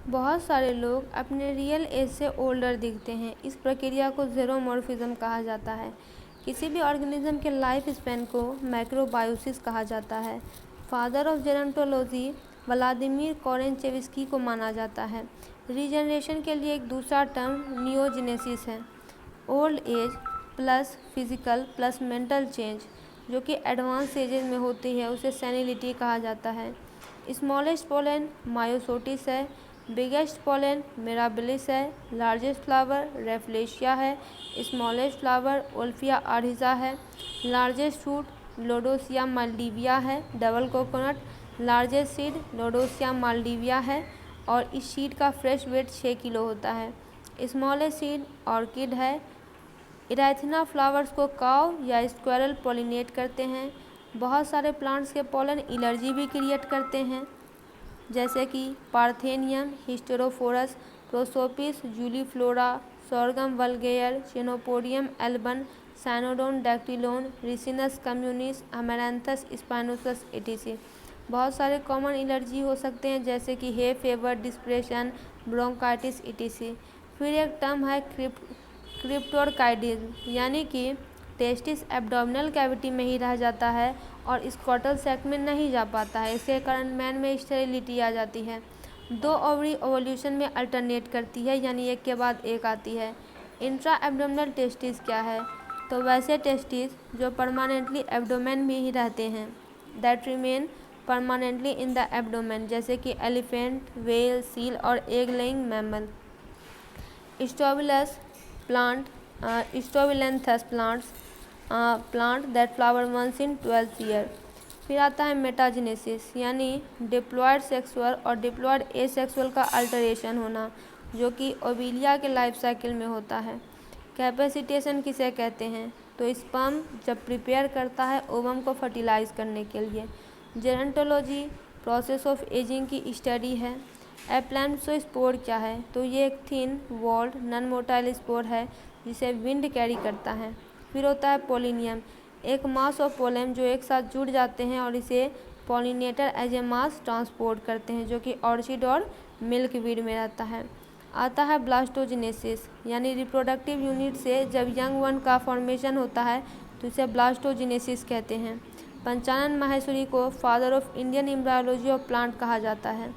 बहुत सारे लोग अपने रियल एज से ओल्डर दिखते हैं। इस प्रक्रिया को ज़ेरोमॉर्फिज्म कहा जाता है। किसी भी ऑर्गेनिज्म के लाइफ स्पैन को मैक्रोबायोसिस कहा जाता है। फादर ऑफ जेरोंटोलॉजी व्लादिमीर कोरेंचेविस्की को माना जाता है। रीजनरेशन के लिए एक दूसरा टर्म नियोजेनेसिस है। Old age plus physical plus mental change जो कि एडवांस एजेज में होती है उसे सेनिलिटी कहा जाता है। स्मॉलेस्ट पोलन मायोसोटिस है। बिगेस्ट पोलन मिराबिलिस है। लार्जेस्ट फ्लावर रेफ्लेशिया है। स्मॉलेस्ट फ्लावर ओल्फिया आरिजा है। लार्जेस्ट फ्रूट लोडोसिया माल्डीविया है। Double coconut largest seed Lodoicea maldivica है और इस सीड का फ्रेश वेट 6 किलो होता है। स्मॉलेस्ट सीड ऑर्किड है। इराइथना फ्लावर्स को काव या स्क्वेरल पॉलिनेट करते हैं। बहुत सारे प्लांट्स के पोलन एलर्जी भी क्रिएट करते हैं जैसे कि Parthenium hysterophorus Prosopis juliflora Sorghum vulgare Chenopodium album Cynodon dactylon Ricinus communis Amaranthus spinosus etc. बहुत सारे कॉमन एलर्जी हो सकते हैं जैसे कि हे फेवर डिस्प्रेशन ब्रोंकाइटिस एटीसी। फिर एक टर्म है क्रिप्टोरकाइडिज्म यानी कि टेस्टिस एब्डोमिनल कैविटी में ही रह जाता है और स्कॉटल सैक में नहीं जा पाता है। इसके कारण मैन में स्टेरिलिटी आ जाती है। 2 ओवरी ओवल्यूशन में अल्टरनेट करती है यानी एक के बाद एक आती है। इंट्रा एब्डोमिनल टेस्टिस क्या है? तो वैसे टेस्टिस जो परमानेंटली एब्डोमेन में ही रहते हैं that remain permanently in the abdomen जैसे कि एलिफेंट व्हेल सील और egg laying mammal. Strobilus plant Strobilanthes plant that flower once in 12th year. फिर आता है मेटाजेनेसिस यानी डिप्लॉयड सेक्सुअल और डिप्लॉयड एसेक्सुअल का अल्टरेशन होना जो कि ओविलिया के लाइफ साइकिल में होता है। कैपेसिटेशन किसे कहते हैं? तो स्पर्म जब प्रिपेयर करता है ओवम को फर्टिलाइज करने के लिए। जेरोंटोलॉजी प्रोसेस ऑफ एजिंग की स्टडी है। एप्लैम्सोस्पोर क्या है? तो ये एक thin walled non motile spore है जिसे विंड कैरी करता है। फिर होता है पोलिनियम एक मास ऑफ पोलेम जो एक साथ जुड़ जाते हैं और इसे pollinator as a mass transport करते हैं जो कि ऑर्चिड और मिल्क वीड में रहता है। आता है ब्लास्टोजेनेसिस यानी रिप्रोडक्टिव यूनिट से जब यंग वन का फॉर्मेशन होता है तो इसे ब्लास्टोजेनेसिस कहते हैं। पंचानन माहेश्वरी को father of Indian embryology of plant कहा जाता है।